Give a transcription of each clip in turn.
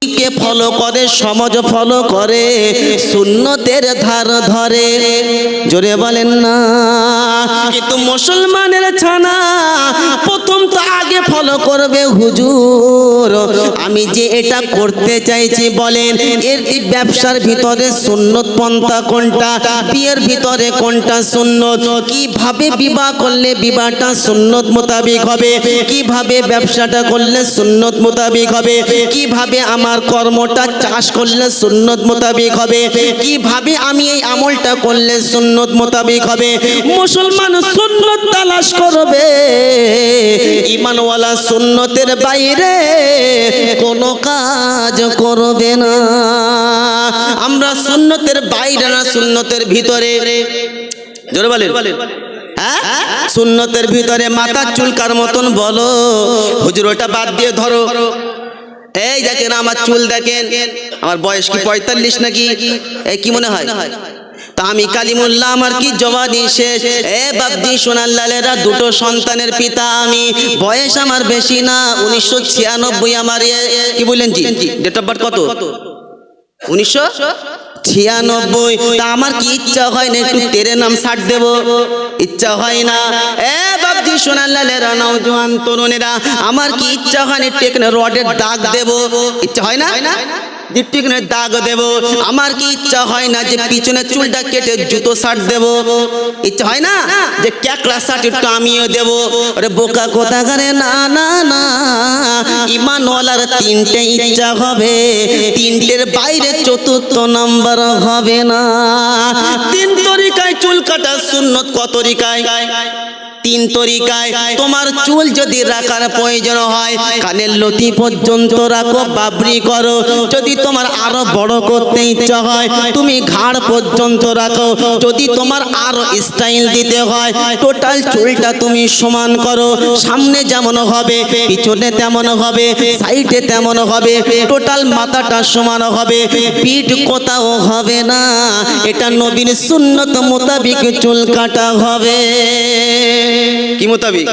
কে follow করে, সমাজ follow করে, সুন্নতের ধার ধরে। জোরে বলেন না। কিন্তু মুসলমানের ছানা প্রথম তো আগে ফলো করবে হুজুর আমি যে এটা করতে চাইছি, বলেন এর ব্যবসার ভিতরে সুন্নত পন্থা কোনটা, বিয়ের ভিতরে কোনটা সুন্নত, কিভাবে বিবাহ করলে বিবাহটা সুন্নত মোতাবেক হবে, কিভাবে ব্যবসাটা করলে সুন্নত মোতাবেক হবে, কিভাবে আমার কর্মটা চাষ করলে সুন্নত মোতাবেক হবে, কিভাবে আমি এই আমলটা করলে সুন্নত মোতাবেক হবে। মুসলমান সুন্নত তালাশ করবে, ঈমানওয়ালা সুন্নতের বাইরে কোনো কাজ করবে না। আমরা সুন্নতের বাইরে না সুন্নতের ভিতরে। জোরে বলেন। হ্যাঁ, সুন্নতের ভিতরে মাথা চুলকার মতন বলো, হুজুর ওটা বাদ দিয়ে ধরো। এই দেখেন আমার চুল দেখেন, আমার বয়স কি 45 নাকি? এই কি মনে হয়? তা আমি কালিমুল্লাহ, আমার কি জওয়ানি শেষ। এ বাপজি সোনার লালেরা, দুটো সন্তানের পিতা আমি, বয়স আমার বেশি না, 1996 আমার। কি বললেন জি? ডেট অফ বার্থ কত? 1996। তা আমার কি ইচ্ছা হয় না একটু তেরে নাম 60 দেব? ইচ্ছা হয় না। এ বাপজি সোনার লালেরা, নওজোয়ান তরুণেরা, আমার কি ইচ্ছা হয় না টেকনে রডের দাগ দেব? ইচ্ছা হয় না? টিকনের দাগ দেব। আমার কি ইচ্ছা হয় না যে পিছনে চুলটা কেটে জুতো শার্ট দেব? ইচ্ছা হয় না যে ক্যাকড়া শার্ট একটু আমিও দেব? আরে বোকা কোথাকারে, না না না, ঈমানওয়ালার তিনটে ইচ্ছা হবে, তিনটের বাইরে চতুর্থ নাম্বার হবে না। তিন তরিকায় চুল কাটা সুন্নত। কত তরিকায়? 3 তরিকায়। তোমার চুল যদি রাখার প্রয়োজন হয়, কানের লতি পর্যন্ত রাখো, বাবরি করো। যদি তোমার আরো বড় করতে ইচ্ছা হয়, তুমি ঘাড় পর্যন্ত রাখো। যদি তোমার আরো স্টাইল দিতে হয়, টোটাল চুলটা তুমি সমান করো। সামনে যেমন হবে, পিছনে তেমন হবে, সাইডে তেমন হবে, টোটাল মাথাটা সমান হবে, পিঠ কোথাও হবে না। এটা নবীর সুন্নত মোতাবিক চুল কাটা হবে। কি মোতাবিক?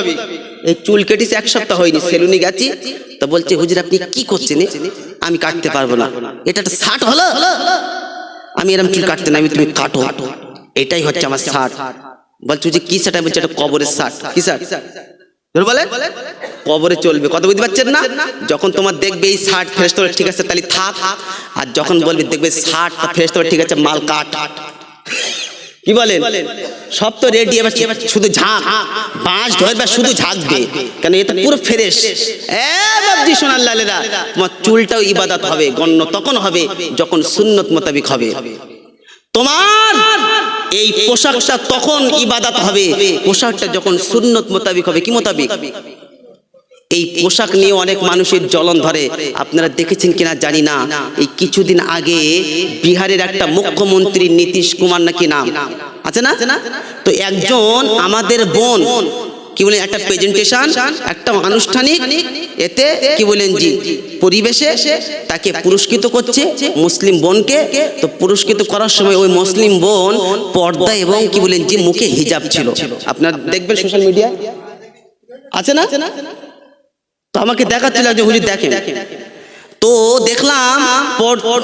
এই চুল কেটেছি 1 সপ্তাহ হয়নি, সেলুনে গেছি, তো বলছে হুজুর আপনি কি করছেন? আমি কাটতে পারবো না। এটা একটা শার্ট হলো? আমি এরকম চুল কাটতে না, আমি তুমি কাটো, এটাই হচ্ছে আমার শার্ট। বলছে যে কি শার্ট? বলছে এটা কবরের শার্ট। কি শার্ট? বলে কবরে চলবে। কথা বুঝতে পারছেন না? যখন তোমার দেখবে এই শার্ট ফেরেশতা বলে ঠিক আছে তাহলে থাক, আর যখন বলবে দেখবে শার্টটা ফেরেশতা বলে ঠিক আছে মাল কাট। কি বলেন? সব তো রেডি, এবার শুধু ঝাঁক, বাঁশ ধরবে শুধু ঝাঁকবে, কেন এটা পুরো ফ্রেশ। বাবজি সোনার লালেরা, তোমার চুলটাও ইবাদত হবে, গণ্য তখন হবে যখন সুন্নত মোতাবিক হবে। তোমার এই পোশাকটা তখন ইবাদত হবে, পোশাকটা যখন সুন্নত মোতাবিক হবে। কি মোতাবিক? এই পোশাক নিয়ে অনেক মানুষের জ্বলন ধরে। আপনারা দেখেছেন কিনা জানি না, এই কিছুদিন আগে বিহারের একটা মুখ্যমন্ত্রী নীতিশ কুমার নাকি নাম আছে না, তো একজন আমাদের বোন কি বলেন একটা প্রেজেন্টেশন, একটা আনুষ্ঠানিক এতে কি বলেন জি পরিবেশে তাকে পুরস্কৃত করছে, মুসলিম বোনকে। তো পুরস্কৃত করার সময় ওই মুসলিম বোন পর্দা এবং কি বলেন জি মুখে হিজাব ছিল। আপনারা দেখবেন সোশ্যাল মিডিয়া আছে না? তো আমাকে দেখাচ্ছিল যে হুজুর দেখেন, তো দেখলাম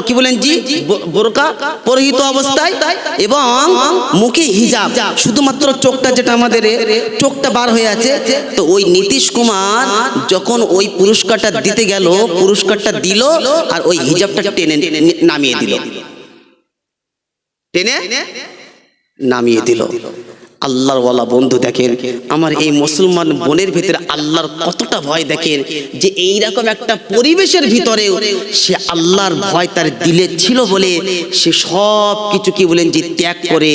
কি বলেন জি বোরকা পরিহিত অবস্থায় এবং মুখে হিজাব, শুধুমাত্র চোখটা যেটা আমাদের চোখটা বার হয়ে আছে। তো ওই নীতিশ কুমার যখন ওই পুরস্কারটা দিতে গেল, পুরস্কারটা দিল আর ওই হিজাবটা টেনে নামিয়ে দিল, টেনে নামিয়ে দিল। আল্লাহর ওয়ালা বন্ধু দেখেন, আমার এই মুসলমান বোনের ভিতরে আল্লাহর কতটা ভয় দেখেন, যে এইরকম একটা পরিবেশের ভিতরে সে আল্লাহর ভয় তার দিলে ছিল বলে সে সব কিছু কি বলেন যে ত্যাগ করে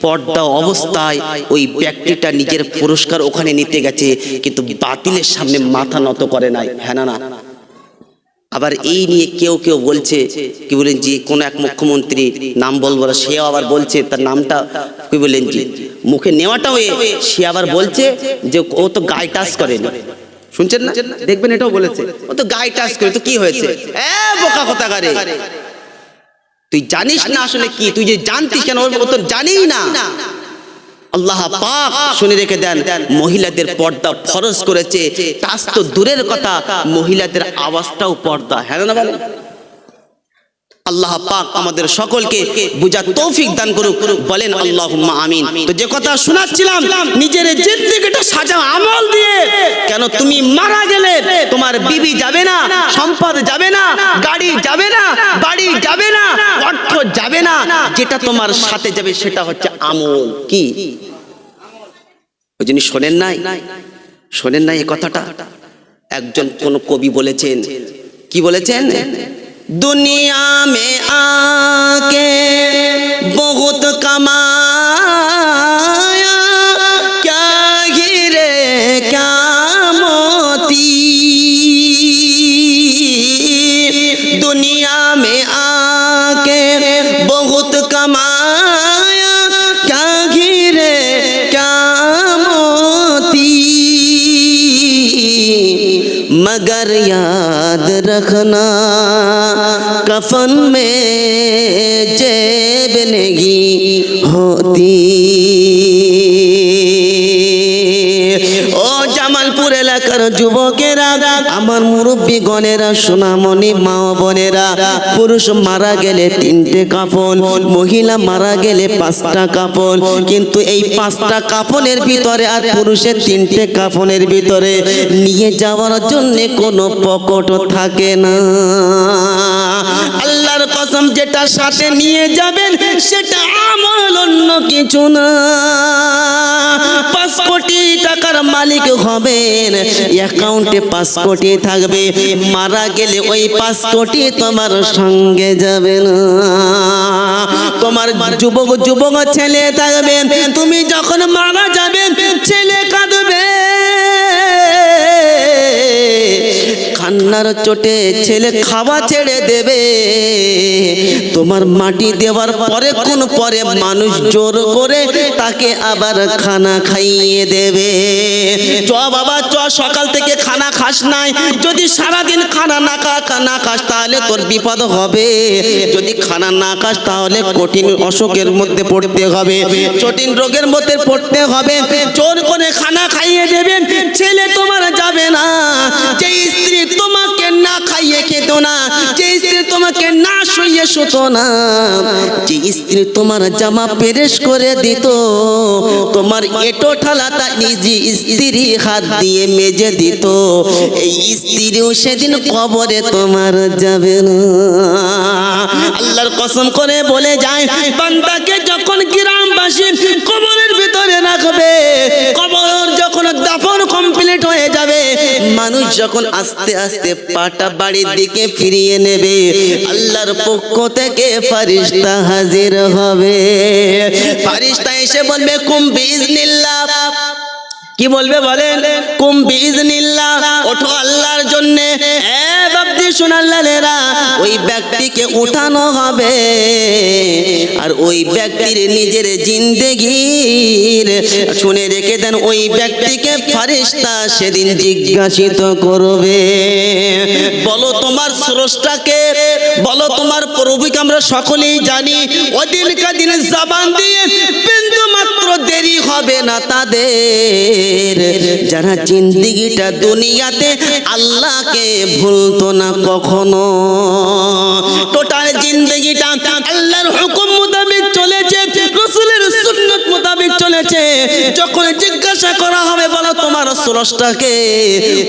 পর্দা অবস্থায় ওই ব্যক্তিটা নিজের পুরস্কার ওখানে নিতে গেছে, কিন্তু বাতিলের সামনে মাথা নত করে নাই। হ্যাঁ না? আবার এই নিয়ে কেউ কেউ বলছে কি বলেন জি কোন এক মুখ্যমন্ত্রী, নাম বলবো না, সে আবার বলছে তার নামটা কি বলেন জি মুখে নেওয়াটাও সে আবার বলছে যে ও তো গায়ে টাচ করেনি। শুনছেন না? দেখবেন এটাও বলেছে ও তো গায়ে টাচ করে, তো কি হয়েছে? বোকা কোথাকারে, তুই জানিস না আসলে কি? তুই যে জানতিস কেন? ও তো জানিই না। আল্লাহ পাক শুনে রেখে দেন, মহিলাদের পর্দা ফরজ করেছে। টাচ তো দূরের কথা, মহিলাদের আওয়াজটাও পর্দা। হ্যাঁ না বলেন? আল্লাহ পাক আমাদের সকলকে বুঝার তৌফিক দান করুক, বলেন আল্লাহুম্মা আমিন। তো যে কথা শোনাচ্ছিলাম, নিজের জিন্দেগিটা সাজাও আমল দিয়ে। কেন তুমি মারা গেলে তোমার বিবি যাবে না, সম্পদ যাবে না, গাড়ি যাবে না, বাড়ি যাবে না, অর্থ যাবে না, যেটা তোমার সাথে যাবে সেটা হচ্ছে আমল। কি ওই জিনিস শোনেন নাই? শোনেন নাই এই কথাটা? একজন কোন কবি বলেছেন, কি বলেছেন? दुनिया में आके बहुत कमाया, क्या हीरे क्या मोती, दुनिया में आके बहुत कमाया, क्या हीरे क्या मोती, मगर याद रखना कफन में जेब नहीं होती। ও জামালপুর এলাকার যুবকেরা, আমার মুরব্বী গণেরা, সোনামণি মা বোনেরা, পুরুষ মারা গেলে 3টে কাফন, মহিলা মারা গেলে 5টা কাফন। কিন্তু এই 5টা কাফনের ভিতরে আর পুরুষের 3টে কাফনের ভিতরে নিয়ে যাওয়ার জন্য কোনো পকেট থাকে না। আল্লাহর কসম, যেটা সাথে নিয়ে যাবেন সেটা আমল, অন্য কিছু না। 5 কোটি টাকার মালিক হবেন, অ্যাকাউন্টে 5 কোটি থাকবে, মারা গেলে ওই 5 কোটি তোমার সঙ্গে যাবে না। তোমার যুবক ছেলে থাকবেন, তুমি যখন মারা যাবেন ছেলে কাঁদবে, কান্নার চোটে ছেলে খাওয়া ছেড়ে দেবে। তোমার মাটি দেওয়ার পরে কোন পরে মানুষ জোর করে তাকে আবার খানা খাইয়ে দেবে। চ বাবা চ, সকাল থেকে খানা খাস নাই, যদি সারাদিন খানা না খাস তাহলে তোর বিপদ হবে। যদি খানা না খাস তাহলে কঠিন অসুখের মধ্যে পড়তে হবে, কঠিন রোগের মধ্যে পড়তে হবে। জোর করে খানা খাইয়ে দেবেন, ছেলে তোমার যাবে না। যে স্ত্রী তোমাকে না খাইয়ে খেত না, যে স্ত্রী তোমাকে না শুইয়ে শুতো না, যে স্ত্রী তোমার জামা পেরেশ করে দিত, তোমার এটো ঠালাটা নিজে স্ত্রী হাত দিয়ে মেজে দিত, এই স্ত্রীও সেদিন কবরে তোমার যাবে না। আল্লাহর কসম করে বলে যায়, বান্দাকে যখন গ্রামবাসী কবরের ভিতরে রাখবে, কবর যখন দাফন কমপ্লিট হয়ে যাবে, মানুষ যখন আস্তে আস্তে পাটা বাড়ির দিকে ফিরিয়ে নেবে, আল্লাহর পক্ষ থেকে ফারিস্তা হাজির হবে। ফারিস্তা এসে বলবে, কুম বিইজনিল্লাহ। কি বলবে বলেন? কুম বিইজনিল্লাহ, ওঠো আল্লাহর জন্য। বাপজি সোনাল্লালেরা, ওই ব্যক্তিকে উঠানো হবে, আর ওই ব্যক্তির নিজের জিন্দেগির, শুনে রেখে দেন, ওই ব্যক্তিকে ফারিস্তা সেদিন জিজ্ঞাসিত করবে, বলো তোমার স্রষ্টাকে, বলো তোমার প্রভুকে। আমরা সকলেই জানি ওদিনকার দিনে জবান দিয়ে বিন্দু মাত্র দেরি হবে না তাদের, যারা জিন্দেগিটা দুনিয়াতে আল্লাহকে ভুলতো না কখনো। টোটাল জিন্দেগিটা আল্লাহর হুকুম মোতাবেক চলেছে, রাসূলের সুন্নাত মোতাবেক চলেছে। যখন জিজ্ঞাসা করা হবে বলো তোমার স্রষ্টাকে,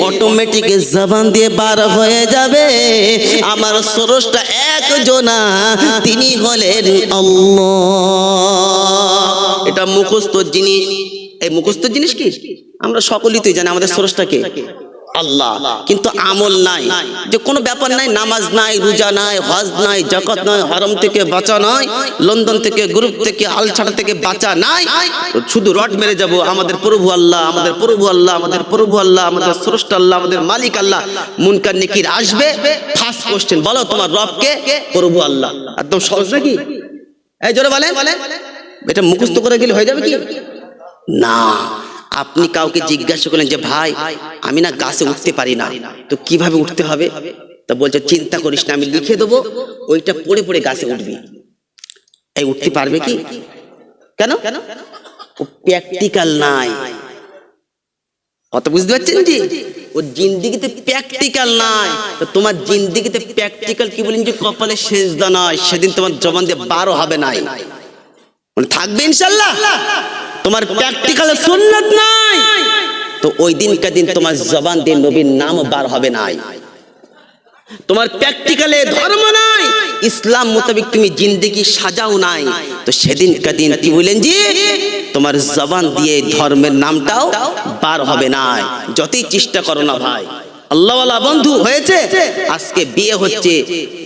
অটোমেটিক জবান দিয়ে বার হয়ে যাবে, আমার স্রষ্টা একজনা, তিনি হলেন আল্লাহ। এটা মুখস্থ জিনিস। এই মুখস্থ জিনিস কি আমরা সকলেই তো জানি, আমাদের স্রষ্টাকে আল্লাহ, কিন্তু আমল নাই, যে কোনো ব্যাপার নাই, নামাজ নাই, রোজা নাই, হজ নাই, যাকাত নাই, হারাম থেকে বাঁচা নাই, লন্ডন থেকে, গ্রুপ থেকে, আলছাড়া থেকে বাঁচা নাই, শুধু রড মেরে যাব আমাদের প্রভু আল্লাহ, আমাদের প্রভু আল্লাহ, আমাদের প্রভু আল্লাহ, আমাদের স্রষ্টা আল্লাহ, আমাদের মালিক আল্লাহ। মুনকার নেকির আসবে, ফার্স্ট কোশ্চেন, বলো তোমার রবকে? প্রভু আল্লাহ। একদম সহজ নাকি? এই জোরে বলেন। এটা মুখস্থ করে গেলে হয়ে যাবে কি না? আপনি কাউকে জিজ্ঞাসা করলেন যে ভাই আমি না গাছে উঠতে পারি না, তো কিভাবে উঠতে হবে? তা বলছে চিন্তা করিস না, আমি লিখে দেবো, ওইটা পড়ে পড়ে গাছে উঠবি। এই উঠতে পারবে কি? কেন? ও প্র্যাকটিক্যাল নাই। কত বুঝতে পারছেন জি? ও জিন্দিগিতে প্র্যাকটিক্যাল নাই। তো তোমার জিন্দিগিতে প্র্যাকটিক্যাল কি বলেন যে কপালে সেজদা নয়, সেদিন তোমার জবান দিয়ে বারো হবে নাই, মানে থাকবে ইনশাআল্লাহ। তোমার প্র্যাকটিক্যাল সুন্নাত নাই, তো ওই দিনকার দিন তোমার জবান দিয়ে নবীর নাম বার হবে নাই। তোমার প্র্যাকটিক্যালে ধর্ম নাই, ইসলাম মোতাবেক তুমি জিন্দেগি সাজাও নাই, তো সেদিনকার দিন কি বলেন জি তোমার জবান দিয়ে ধর্মের নামটাও বার হবে না, যতই চেষ্টা করো না ভাই। আল্লাহওয়ালা বন্ধু হয়েছে, আজকে বিয়ে হচ্ছে,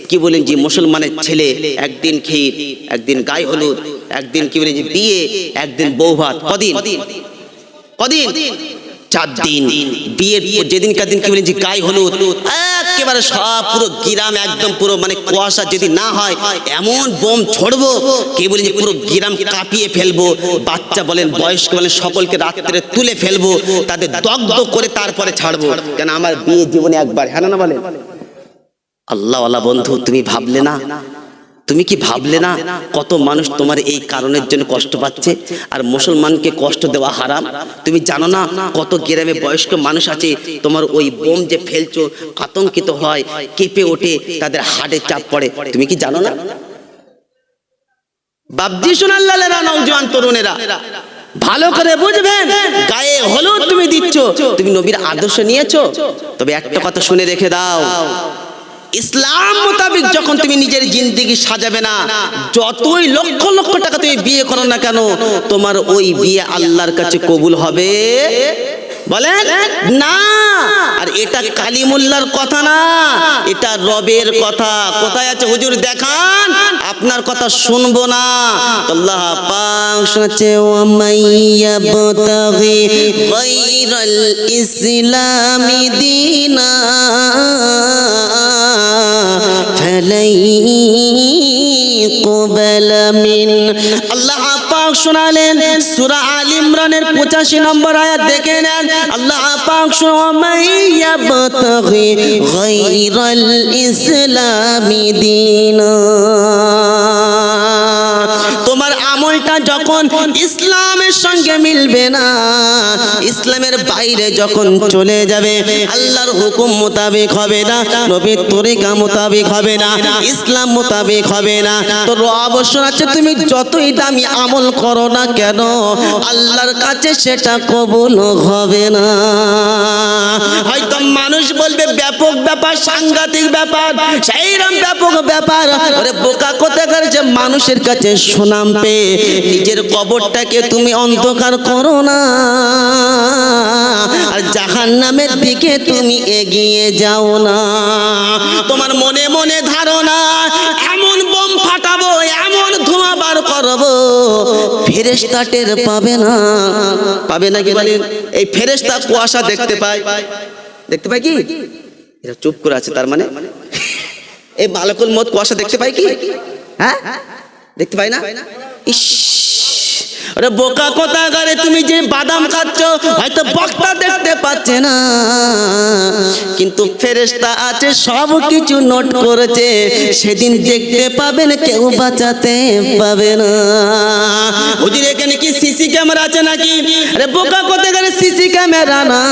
কি বলেন জি মুসলমানের ছেলে, একদিন ক্ষীর, একদিন গায়ে হলুদ, একদিন কি বলেন জি বিয়ে, একদিন বউ ভাত। কদিন? 4 দিন। বিয়ের যেদিনকার দিন কি বলেন যে গায়ে হলুদ, একেবারে সব পুরো গ্রাম একদম পুরো মানে কুয়াশা যদি না হয় এমন বোম ছড়বো, কি বলেন যে পুরো গ্রাম কাঁপিয়ে ফেলবো, বাচ্চা বলেন বয়স্ক বলেন সকলকে রাত্রে তুলে ফেলবো, তাদের দগ্ধ করে তারপরে ছাড়বো। কেন আমার বিয়ে জীবনে একবার, হ্যাঁ না বলেন? আল্লাহওয়ালা বন্ধু তুমি ভাবলে না, তুমি কি ভাবলে না কত মানুষ তোমার এই কারণের জন্য কষ্ট পাচ্ছে? আর মুসলমানকে কষ্ট দেওয়া হারাম। তুমি জানো না কত গ্রামে বয়স্ক মানুষ আছে, তোমার ওই বোম যে ফেলছো আতঙ্কিত হয়, কেঁপে ওঠে, তাদের হার্টে চাপ পড়ে, তুমি কি জানো না? বাবজি সোনাল্লালেরা, নওজোয়ান তরুণেরা ভালো করে বুঝবেন, গায়ে হলুদ তুমি দিচ্ছ, তুমি নবীর আদর্শ নিয়েছো, তবে একটা কথা শুনে রেখে দাও, ইসলাম মোতাবেক যখন তুমি নিজের জিন্দেগি সাজাবে না, যতই লক্ষ লক্ষ টাকা তুমি বিয়ে করো না কেন, তোমার ওই বিয়ে আল্লাহর কাছে কবুল হবে বলেন না। আর এটা কালিমুল্লাহর কথা না, এটা রবের কথা। কোথায় আছে হুজুর দেখান, আপনার কথা শুনবো না। আল্লাহ পাক শুনাচ্ছে, ওয়া মাইয়াবতাগি গায়রাল ইসলামি দীনা ফালাই কুবালা মিন। আল্লাহ পাক শোনালেন সূরা আল ইমরানের 85 নম্বর আয়াত দেখে নেন। আল্লাহ পাক মাইয়াবতাগি গায়রাল ইসলামি দীনা, তোমার আমলটা যখন ইসলামের সঙ্গে মিলবে না, ইসলামের বাইরে যখন চলে যাবে, আল্লাহর হুকুম মোতাবেক হবে না, নবীর তরিকা মোতাবেক হবে না, ইসলাম মোতাবেক হবে না, তো অবশ্য আছে তুমি যতই দামি আমল করো না কেন, আল্লাহর কাছে সেটা কবুল হবে না। হয়তো মানুষ বলবে ব্যাপক ব্যাপার, সাংঘাতিক ব্যাপার, সেইরকম ব্যাপক ব্যাপার। ওরে বোকা কোথাকার, যে মানুষের কাছে সুনাম পেয়ে নিজের কবরটাকে তুমি অন্ধকার করো না, আর জাহান্নামের দিকে তুমি এগিয়ে যাও না। তোমার মনে মনে ধারণা এমন বোম ফাটাবো, এমন ধোঁয়া বার করবো, ফেরেশতা টের পাবে না। পাবে না কি বলেন? এই ফেরেশতা কুয়াশা দেখতে পায়, দেখতে পায় কি? এরা চুপ করে আছে, তার মানে এই মালাকুল মউত কুয়াশা দেখতে পায় কি? হ্যাঁ দেখতে পায় না? ইস, আরে বোকা কোথাকারে, তুমি যে বাদাম খাচ্ছ হয়তো বক্তা দেখতে পাচ্ছে না, কিন্তু ফেরেশতা আছে সব কিছু নোট করেছে, সেদিন দেখতে পাবেন, কেউ বাঁচাতে পাবে না। হুজুর এখানে কি সিসি ক্যামেরা আছে নাকি? আরে বোকা কোথাকারে, সিসি ক্যামেরা না,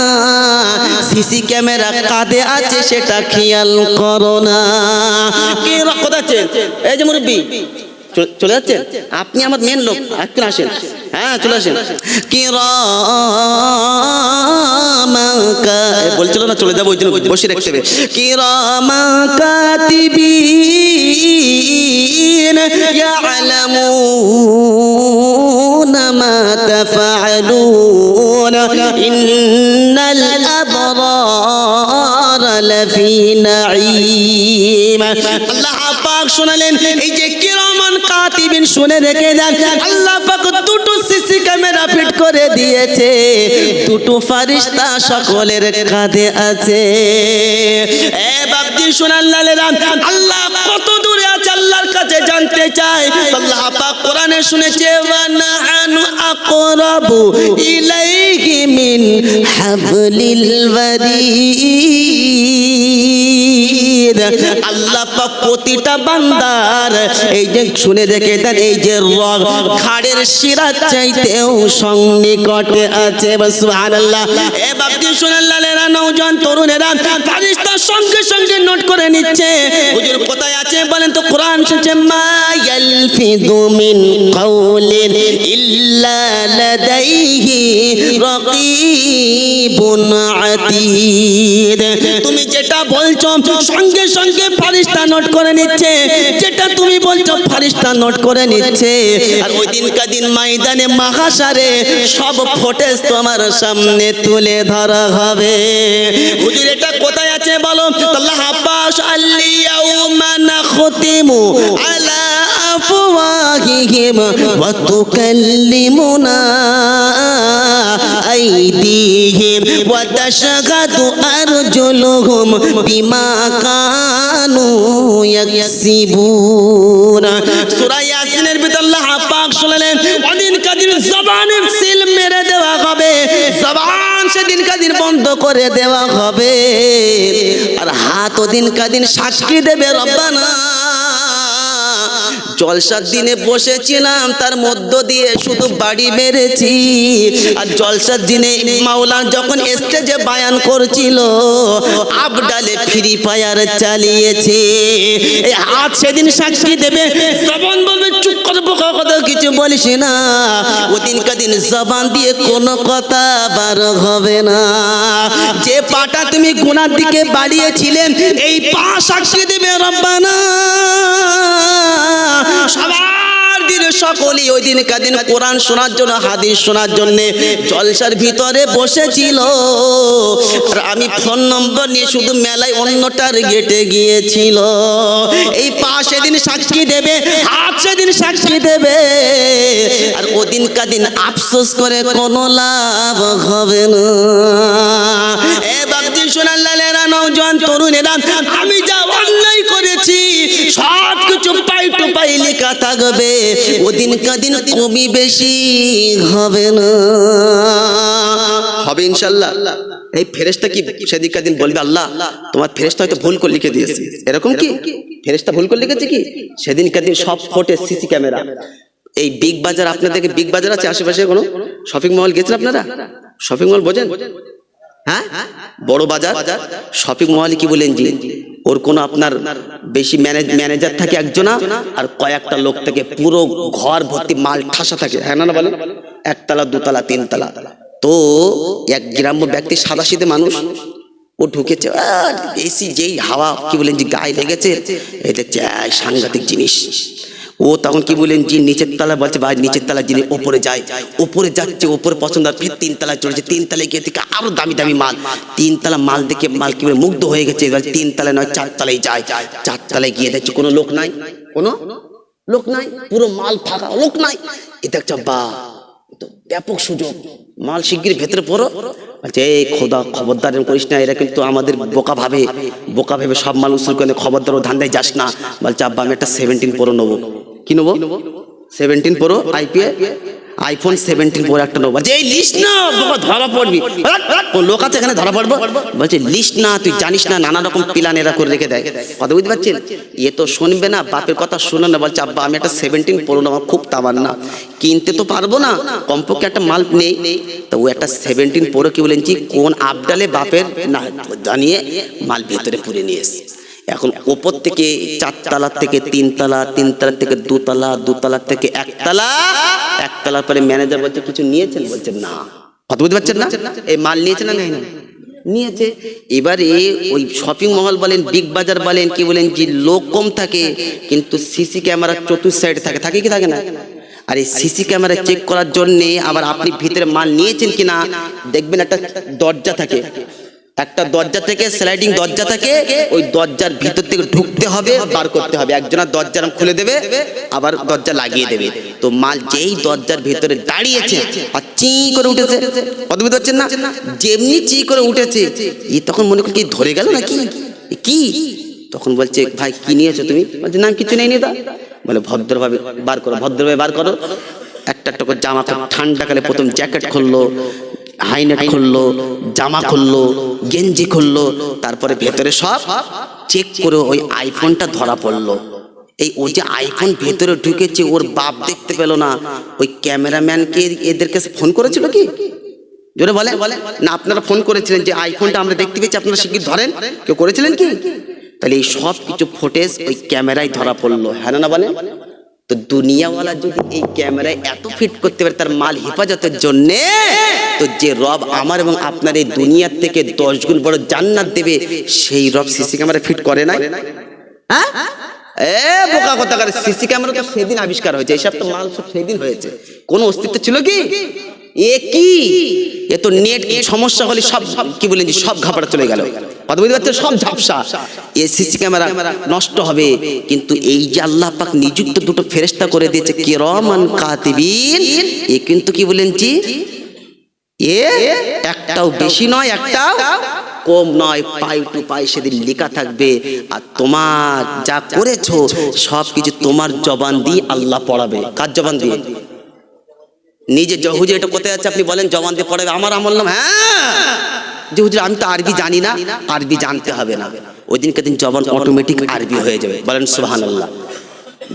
সিসি ক্যামেরা কাঁধে আছে সেটা খেয়াল করো না। কি কোথায় আছে? এই যে মুরব্বি চলে যাচ্ছে, আপনি আমার মেন লোক, একটু আসেন। হ্যাঁ চলে আসেন। বলছিল না চলে যাবো, ওই জন্য বসে রাখতে হবে। কিরামা কাতিবিন ইয়ালামুনা মা তাফআলুন ইন্নাল আবরারা লাফি নাঈম। আল্লাহ পাক শোনালেন, এই যে কিরামান কাতিবিন, শুনে রেখে দেন, আল্লাহ পাক দুটো সিসি ক্যামেরা ফিট করে দিয়েছে, দুটো ফেরেশতা সকলের কাঁধে আছে। এ বাপজি শোনাল্লালেরা, আল্লাহ কত দূরে আছে আল্লাহর কাছে জানতে চাই, আল্লাহ পাক কোরআনে শুনেছে, ওয়া নাহানু আকরাবু ইলাইহি মিন হাবলিল ওয়ারিদ। হাফিজ আল্লাহ পাক প্রতিটা বান্দার এই যে শুনে রেখে দেন এই যে রগ ঘাড়ের শিরার চাইতেও সন্নিকটে আছে সুবহানাল্লাহ। এ বাপজি শুনেন লালেরা নওজোয়ান তরুণেরা ফেরেশতা সঙ্গে সঙ্গে নোট করে নিচ্ছে হুজুর কোথায় আছে বলেন তো কোরআন শুনছে মা ইয়ালফিযু মিন কাউলিন ইল্লা লাদাইহি রাকীবুন আতীদ। তুমি যেটা বলছো সঙ্গে সঙ্গে ফেরেশতা নোট করে নিচ্ছে, যেটা তুমি বলছো ফেরেশতা নোট করে নিচ্ছে। আর ওই দিনকার দিন ময়দানে মাহশারে সব ফুটেজ তোমার সামনে তুলে ধরা হবে। হুজুর এটা কোথায় আছে বলো? আল্লাহ পাক আল-ইয়াউমা নাখতিমু আলা আফওয়াহিহিম ওয়া তুকাল্লিমুনা আইদিহিম ওয়া তাশহাদু আরজুলুহুম বিমা কানু ইয়াকসিবুন। সূরা ইয়াসিনের ভিতর আল্লাহ পাক শুনালেন ওদিন কাদিন জবানের সিল মেরে দেওয়া হবে, জবান সেদিন কাদিন বন্ধ করে দেওয়া হবে। আর হাত ওদিন কাদিন সাক্ষী দেবে রব্বানা জলসার দিনে বসেছিলাম তার মধ্য দিয়ে শুধু বাড়ি মেরেছি। আর জলসার দিনে মাওলা যখন স্টেজে বায়ান করছিল আবডালে ফ্রি ফায়ার চালিয়েছে। এই হাত সেদিন সাক্ষী দেবে, জবান বলবে চুপ করে বোকা কথা কিছু বলিস না। ওদিনকার দিন জবান দিয়ে কোনো কথা বার হবে না। যে পাটা তুমি গুনার দিকে বাড়িয়েছিলেন এই পা সাক্ষী দেবে রব্বানা। সবার দিন সকলেই ওই দিন কাদিন কোরআন শোনার জন্য হাদিস শোনার জন্য জলসার ভিতরে বসেছিল। আর আমি ফোন নম্বর নিয়ে শুধু মেলায় অন্য টার্গেটে গিয়েছিল। এই পা সেদিন সাক্ষী দেবে, হাত সেদিন সাক্ষী দেবে। আর ওদিন কাদিন আফসোস করে কোনো লাভ হবে না। এ বাপজি শোনার লালেরা নওজোয়ান তরুণেরা আমি যা অন্যায় করেছি সব কিছু পাই টু পাই লেখা থাকবে। ওদিন কাদিন কমি বেশি হবে না, হবে ইনশাআল্লাহ। এই ফেরেশতা কি সেদিন কাদিন বলবে আল্লাহ তোমার ফেরেশতা হয়তো ভুল করে লিখে দিয়েছে, এরকম কি ফেরেশতা ভুল করে লিখেছে কি? সেদিন কাদিন সব ফোটে সিসি ক্যামেরা। এই বিগ বাজার আপনাদেরকে বিগ বাজার আছে আশেপাশে কোনো শপিং মল গেছেন আপনারা? শপিং মল বোঝেন? হ্যাঁ বড় বাজার শপিং মল কি বলেন জি ওর কোনো আপনার বেশি ম্যানেজার থাকে একজনা আর কয়েকটা লোক থেকে পুরো ঘর ভর্তি মাল ঠাসা থাকে। হ্যাঁ না বলেন? একতলা দুতলা তিনতলা। তো এক গ্রাম্য ব্যক্তি সাদাসিধে মানুষ ও ঢুকেছে, এসি যেই হাওয়া কি বলেন জি গায়ে লেগেছে এই দেখছে সাংঘাতিক জিনিস। ও তখন কি বলেন জি নিচের তলা বলছে ভাই নিচের তলা যিনি ওপরে যায়, ওপরে যাচ্ছে, ওপরে পছন্দ আর ফের তিনতলায় চলেছে, তিনতলায় গিয়ে থেকে আরো দামি দামি মাল। তিনতলা মাল দেখে মাল কি বলে মুগ্ধ হয়ে গেছে। এবার তিনতলায় নয় চারতলায় যায়, চারতলায় গিয়ে দেখছে কোনো লোক নাই, কোনো লোক নাই, পুরো মাল ফাঁকা, লোক নাই। এ দেখছে বা ব্যাপক সুযোগ, মাল শিগগির ভেতরে পড়ো। বলছে এই খোদা খবরদার করিস না, এরা কিন্তু আমাদের বোকা ভেবে সব মাল উসুল করে, খবরদার ও ধান্দায় যাস না। বলছে আব্বা আমি একটা 17 প্রো নেবো। কি নেবো? 17 প্রো আইফোন 17 প্রো একটা নেবো। এই লিস্ট না বাবা ধরা পড়বি, কোন লোক আছে এখানে ধরা পড়বো? বলছে লিস্ট না, তুই জানিস না নানা রকম প্ল্যান এরা করে রেখে দেয়। কথা বুঝতে পারছেন? এ তো শুনবে না, বাপের কথা শুনে না। বলছে আব্বা আমি একটা 17 প্রো নেবো, খুব তামান্না, কিনতে তো পারবো না, কমপক্ষে একটা মাল নেই। তো ও একটা 17 প্রো কি বলেছি কোন আবডালে বাপের না জানিয়ে মাল ভেতরে পুরে নিয়ে এসে এখন ওপর থেকে চারতলা থেকে তিনতলা, তিনতলা থেকে দুতলা, দুতলা থেকে একতলা, একতলার পরে ম্যানেজার বলছে কিছু নিয়েছেন? বলছে না। কথা বুঝতে পারছেন না? এই মাল নিয়েছে না নেই? নিয়েছে। এবারে ওই শপিং মহল বলেন বিগ বাজার বলেন কি বলেন যে লোক কম থাকে কিন্তু সিসি ক্যামেরা চতুর্থ সাইডে থাকে, থাকে কি থাকে না? আর এই সিসি ক্যামেরা চেক করার জন্যে আবার আপনি ভিতরে মাল নিয়েছেন কিনা দেখবেন একটা দরজা থাকে, একটা দরজা থেকে স্লাইডিং দরজা থাকে, ওই দরজার ভিতর থেকে ঢুকতে হবে, বার করতে হবে। একজনের দরজা খুলে দেবে আবার দরজা লাগিয়ে দেবে। তো মাল যেই দরজার ভিতরে দাঁড়িয়েছে আর চি করে উঠেছে, অদ্ভুত হচ্ছেন না? যেমনি চি করে উঠেছে ই তখন মনে করি কি ধরে গেল নাকি কি? তখন বলছে ভাই কি নিয়েছো তুমি? বলছে না কিছু নেই দা। বলে ভদ্রভাবে বার করো, ভদ্রভাবে বার করো। একটা একটা করে জামা, ঠান্ডাকালে প্রথম জ্যাকেট খুললো, হাইনেট খুললো, জামা খুললো, গেঞ্জি খুললো, তারপরে ভেতরে সব চেক করে ওই আইফোনটা ধরা পড়লো। এই ও যে আইফোন ভেতরে ঢুকেছে ওর বাপ দেখতে পেল না, ওই ক্যামেরাম্যানকে এদের কাছে ফোন করেছিল কি? জোরে বলে না, আপনারা ফোন করেছিলেন যে আইফোনটা আমরা দেখতে পেয়েছি, আপনারা শিগগির ধরেন, কেউ করেছিলেন কি? তাহলে এই সব কিছু ফুটেজ ওই ক্যামেরায় ধরা পড়লো, হ্যাঁ না বলেন? তো দুনিয়াওয়ালা যদি এই ক্যামেরায় এত ফিট করতে পারে তার মাল হেফাজতের জন্যে, তো যে রব আমার এবং আপনার এই দুনিয়ার থেকে 10 গুণ বড় জান্নাত দেবে, সেই রব সিসি ক্যামেরা ফিট করে নাই? হ্যাঁ, বোকা কথা করে। সিসি ক্যামেরা তো সেদিন আবিষ্কার হয়েছে, এইসব তো মাল সব সেদিন হয়েছে, কোনো অস্তিত্ব ছিল কি? এ কি, এ তো নেট সমস্যা হলে সব কি বলেন যে সব ঘাপড়া চলে গেল, কথা বুঝতে পারছেন? সব ঝাপসা, এ সিসি ক্যামেরা নষ্ট হবে। কিন্তু এই যে আল্লাহ পাক নিযুক্ত দুটো ফেরেশতা করে দিয়েছে কিরামান কাতিবিন, এ কিন্তু কি বলেন জি, এ একটাও বেশি নয়, একটাও কম নয়, পাই টু পাই সেদিন লেখা থাকবে। আর তোমার যা করেছো সব কিছু তোমার জবান দিয়ে আল্লাহ পড়াবে। কার জবান দিয়ে? নিজে যে হুজুর এটা কোথায় আছে আপনি বলেন জবান দিয়ে পড়াবে আমার আমল নাম? হ্যাঁ, যে হুজুর আমি তো আরবি জানি না, আরবি জানতে হবে না, ওই দিনকে দিন জবান অটোমেটিক আরবি হয়ে যাবে। বলেন সুবহানাল্লাহ।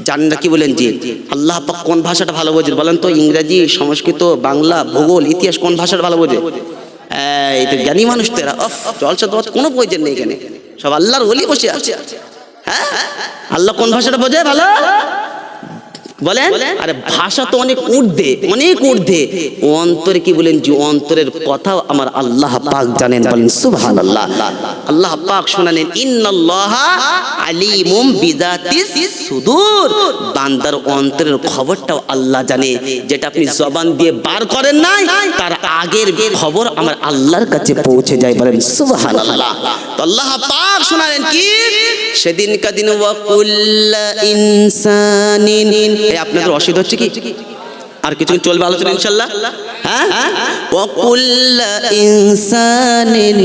জানেন না কি বলেন জি? আল্লাহ পাক কোন ভাষাটা ভালো বোঝে বলেন তো? ইংরেজি, সংস্কৃত, বাংলা, ভূগোল, ইতিহাস কোন ভাষাটা ভালো বোঝে? এই তো জ্ঞানী মানুষ তেরা, জলসা দেওয়ার কোনো প্রয়োজন নেই, এখানে সব আল্লাহর ওলি বসে আছে। হ্যাঁ, আল্লাহ কোন ভাষাটা বোঝে ভালো বলেন? আরে ভাষা তো অনেক ঊর্ধ্বে, অনেক ঊর্ধ্বে। অন্তরে কি বলেন যে অন্তরের কথাও আমার আল্লাহ পাক জানেন। বলেন সুবহানাল্লাহ। আল্লাহ পাক শোনালেন ইন্নাল্লাহা আলিমুম বিযাতিস সুদূর, বান্দার অন্তরের খবরটাও আল্লাহ জানে, যেটা আপনি জবান দিয়ে বার করেন নাই তার আগের খবর আমার আল্লাহর কাছে পৌঁছে যায়। বলেন সুবহানাল্লাহ। তো আল্লাহ পাক শোনালেন কি সেদিন কাদিন ওয়া কুল্লা ইনসানিন, আপনাদের অসুবিধা হচ্ছে কি? আর কিছু চলবে আলোচনা ইনশাআল্লাহ। হ্যাঁ, ওয়া কুল্লা ইনসানিন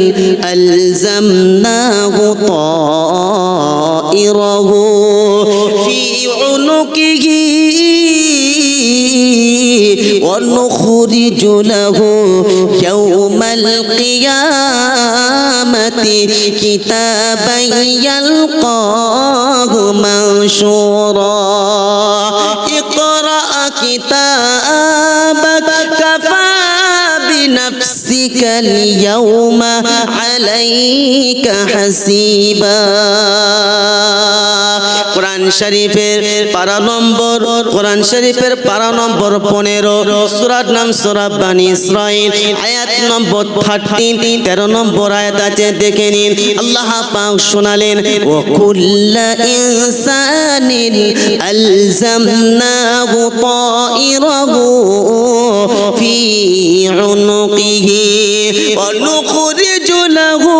আলজামনাহু তাইরাহু ফি উনুকিহি ওয়া নুখরিজু লাহু ইয়াওমাল কিয়ামাতি কিতাবান ইয়ালকাহু মানশুরা ইকরা কিতাবাক কাফা বিনাফসিকাল ইয়াওমা আলাইকা হাসিবা। কোরআন শরীফের পারা নম্বর, কোরআন শরীফের পারা নম্বর 15, সূরার নাম সূরা বানী ইসরাঈল, আয়াত নম্বর 13, 13 নম্বর আয়াত আছে, দেখে নিন। আল্লাহ পাক শোনালেন ওয়া কুল্লা ইনসানিন আলজামনাহু তাইরাহু ফি উনুকিহি ওয়া নুখরিজু লাহু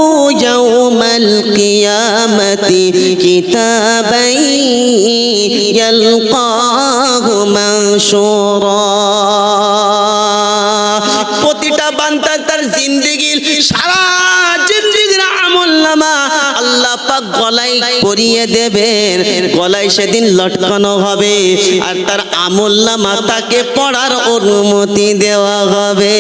ইয়াওমাল কিয়ামাতি কিতাবান ইয়ালকাহু মানশুরা। প্রতিটা বান্দা তার জিন্দেগির সারা জিন্দেগির আমলনামা আল্লাহ পাক গলায় পরিয়ে দেবেন, গলায় সেদিন লটকানো হবে, আর তার আমলনামা তাকে পড়ার অনুমতি দেওয়া হবে।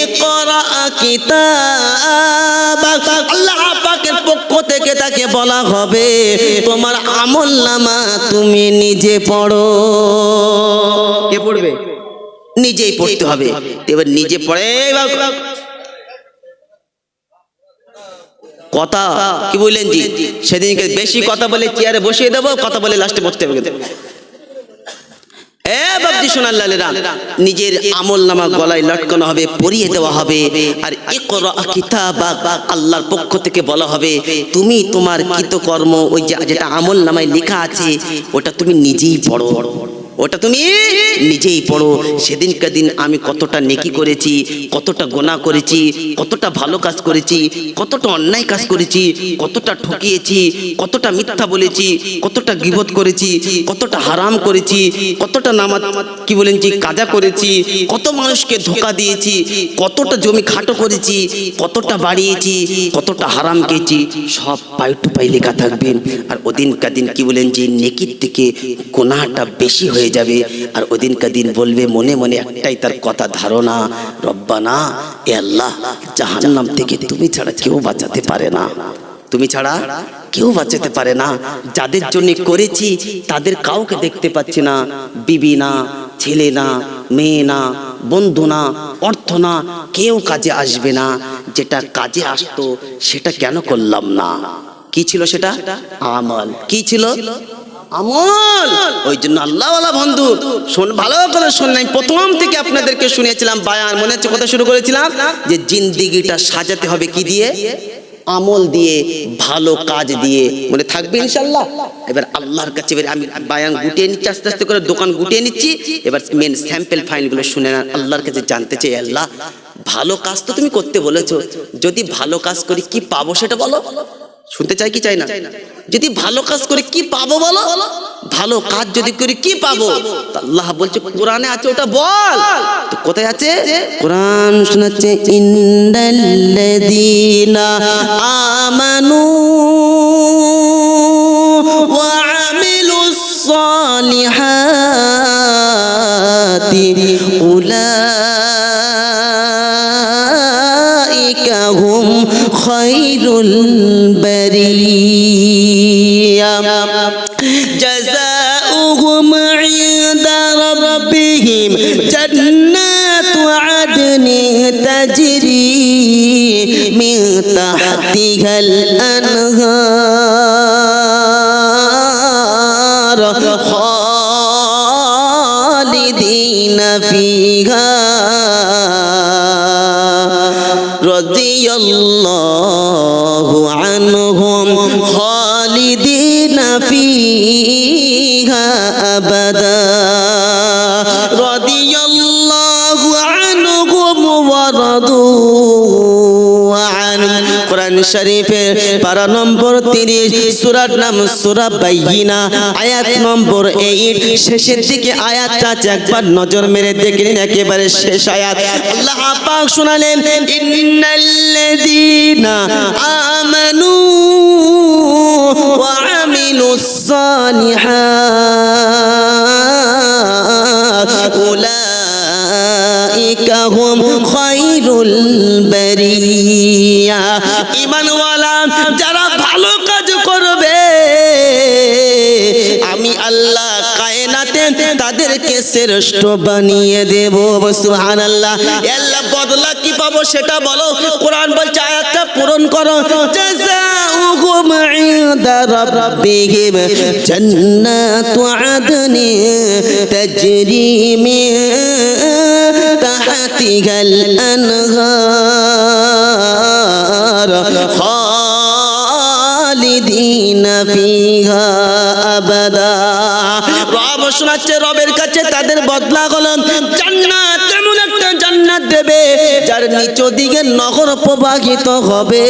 ইকরা কিতাবাক, আল্লাহ পাকের পক্ষ থেকে তাকে বলা হবে তোমার আমলনামা তুমি নিজে পড়ো। কে পড়বে? নিজেই পড়তে হবে। এবার নিজে পড়ে কথা কি বললেন জি? সেদিনকে বেশি কথা বলে চেয়ারে বসিয়ে দেবো, কথা বলে লাস্টে পড়তে হবে। বাবজি শোনার লালেরা, নিজের আমলনামা গলায় লটকানো হবে, পরিয়ে দেওয়া হবে। আর ইকরা কিতাবাক, আল্লাহর পক্ষ থেকে বলা হবে তুমি তোমার কৃতকর্ম ওই যেটা আমলনামায় লেখা আছে ওটা তুমি নিজেই পড়ো, ওটা তুমি নিজেই পড়ো। সেদিনকার দিন আমি কতটা নেকি করেছি, কতটা গুনাহ করেছি, কতটা ভালো কাজ করেছি, কতটা অন্যায় কাজ করেছি, কতটা ঠকিয়েছি, কতটা মিথ্যা বলেছি, কতটা গীবত করেছি, কতটা হারাম করেছি, কতটা নামাজ কি বলেন জি কাজা করেছি, কত মানুষকে ধোঁকা দিয়েছি, কতটা জমি খাটো করেছি, কতটা বাড়িয়েছি, কতটা হারাম খেয়েছি, সব পাই টু পাই লেখা থাকবে। আর ওদিনকার দিন কি বলেন যে নেকির থেকে গুনাহটা বেশি হয়ে হয়ে যাবে। আর ওদিনকার দিন বলবে মনে মনে একটাই তার কথা ধারণা, রব্বানা এ আল্লাহ, জাহান্নাম থেকে তুমি ছাড়া কেউ বাঁচাতে পারে না, তুমি ছাড়া কেউ বাঁচাতে পারে না। যাদের জন্য করেছি তাদের কাউকে দেখতে পাচ্ছি না, বিবি না, ছেলে না, মেয়ে না, বন্ধু না, অর্থ না, কেউ কাজে আসবে না। যেটা কাজে আসতো সেটা কেন করলাম না? কি ছিল সেটা? আমল। কি ছিল? আমল। ওই জন্য আল্লাহওয়ালা বন্ধু শোন, ভালো করে শুনলেন, প্রথম থেকে আপনাদেরকে শুনিয়েছিলাম বায়ান, মনে হচ্ছে কথা শুরু করেছিলাম যে জিন্দিগিটা সাজাতে হবে কি দিয়ে? আমল দিয়ে, ভালো কাজ দিয়ে। মনে থাকবে ইনশাআল্লাহ। এবার আল্লাহর কাছে আমি বায়ান গুটিয়ে নিচ্ছি, আস্তে আস্তে করে দোকান গুটিয়ে নিচ্ছি। এবার মেন স্যাম্পল ফাইলগুলো শুনে না, আল্লাহর কাছে জানতে চাই, আল্লাহ ভালো কাজ তো তুমি করতে বলেছো, যদি ভালো কাজ করি কি পাবো সেটা বলো। শুনতে চাই কি চাই না? যদি ভালো কাজ করে কি পাবো বলো, ভালো কাজ যদি করি কি পাবো? আল্লাহ বলছে কোরআনে আছে, ওটা বল। তো কোথায় আছে? কোরআন শোনাচ্ছে, ইন্নাল্লাযীনা আমানু ওয়া আমিলুস সালিহাতি উলাইকা হুম খায়রুল বারিয়া জাযাউহুম ইনদা রাব্বিহিম জান্নাতু আদনি তাজরি মিন তাহতিহাল আনহার খালিদিনা ফিহা রাদিয়াল্লাহু আনহুম খালিদিনা ফিহা আবাদা রাদিয়াল্লাহু আনহুম ওয়া রাদু আন। কোরআন শরীফের পারা নম্বর 30, সূরার নাম সূরা বাইয়িনা, আয়াত নম্বর 8, শেষের দিকে আয়াতটা আছে, একবার নজর মেরে দেখে নিন, একেবারে শেষ আয়াত। আল্লাহ পাক শোনালেন, ইন্নাল্লাযীনা আমানু ওয়া আমিলুস সালিহাত উলাইকা হুম খায়রুল বারিয়া। ঈমানওয়ালা যারা ভালো কাজ করবে আমি আল্লাহ কায়নাতে তাদেরকে শ্রেষ্ঠ বানিয়ে দেব। সুবহানাল্লাহ। আল্লাহ বদলা কি পাবো সেটা বলো। কোরআন বলছে আয়াতটা পূরণ করো, জাযাউহুম ইনদা রাব্বিহিম জান্নাতু আদনি তাজরি মিন তাহতিহাল আনহার খালিদিনা ফিহা আবাদা। রব শোনাচ্ছে, রবের কাছে তাদের বদলা হলো জান্নাত। এমন একটা জান্নাত দেবে যার নিচ দিকে নহর প্রবাহিত হবে,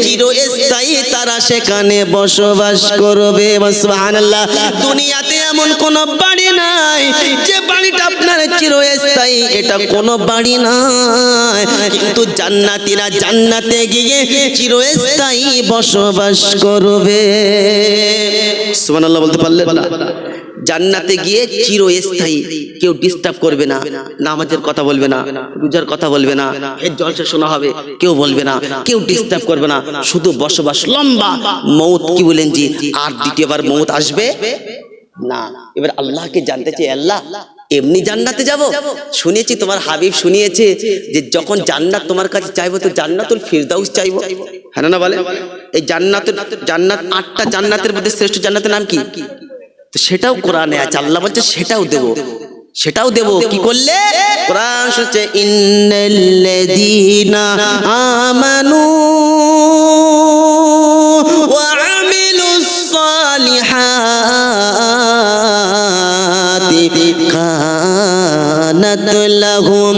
চিরস্থায়ী তারা সেখানে বসবাস করবে। সুবহানাল্লাহ। দুনিয়াতে এমন কোন বাড়ি নাই যে বাড়িটা আপনার চিরস্থায়ী, এটা কোন বাড়ি নাই, কিন্তু জান্নাতীরা জান্নাতে গিয়ে চিরস্থায়ী বসবাস করবে। সুবহানাল্লাহ বলতে পারলেন না? জান্নাতে গিয়ে চিরস্থায়ী, কেউ ডিস্টার্ব করবে না, নামাজের কথা বলবে না, রোজার কথা বলবে না, এর জলসা শোনা হবে, কেউ বলবে না, কেউ ডিস্টার্ব করবে না, শুধু বসবাস লম্বা। মৌত কি বলেন জি, আর দ্বিতীয়বার মৌত আসবে না। এবার আল্লাহকে জানতে চাই, আল্লাহ এমনি জান্নাতে যাব? শুনেছি তোমার হাবিব শুনিয়েছে যে যখন জান্নাত তোমার কাছে চাইবো তো জান্নাতুল ফিরদাউস চাইবো, হ্যাঁ না বলে? এই জান্নাত 8টা জান্নাতের মধ্যে শ্রেষ্ঠ জান্নাতের নাম কি? তো সেটাও কোরআনে আছে, আল্লাহ বলছে সেটাও দেব, সেটাও দেব। কি করলে? কোরআন শুনছে, ইন্নাল্লাযীনা আমানু ওয়া আমিলুস সালিহাতি কানাত লাহুম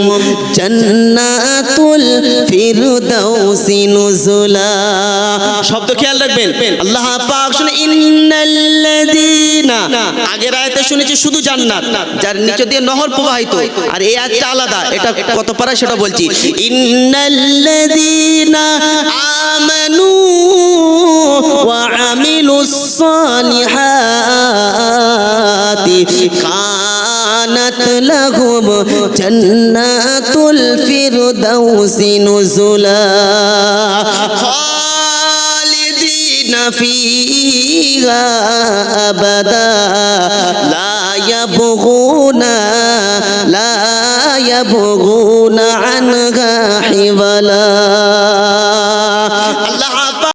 জান্নাতুল ফিরদাউসি নুজুলা। শব্দ খেয়াল রাখবেন। আল্লাহ পাক শুনে ইন্নাল্লাযীনা, আগের আয়াতে শুনেছি শুধু জান্নাত যার নিচে দিয়ে নহর প্রবাহিত, আর এই আয়াতটা আলাদা, এটা কত পারা সেটা বলছি। ইন্নাল্লাযীনা আমানু ওয়া আমিলুস সালিহাতি কানাত লাহুম জান্নাতুল ফিরদাউসি নুজুলা খালিদিনা ফিহা আবাদা লা ইয়াবগুনা আনহা হিওয়ালা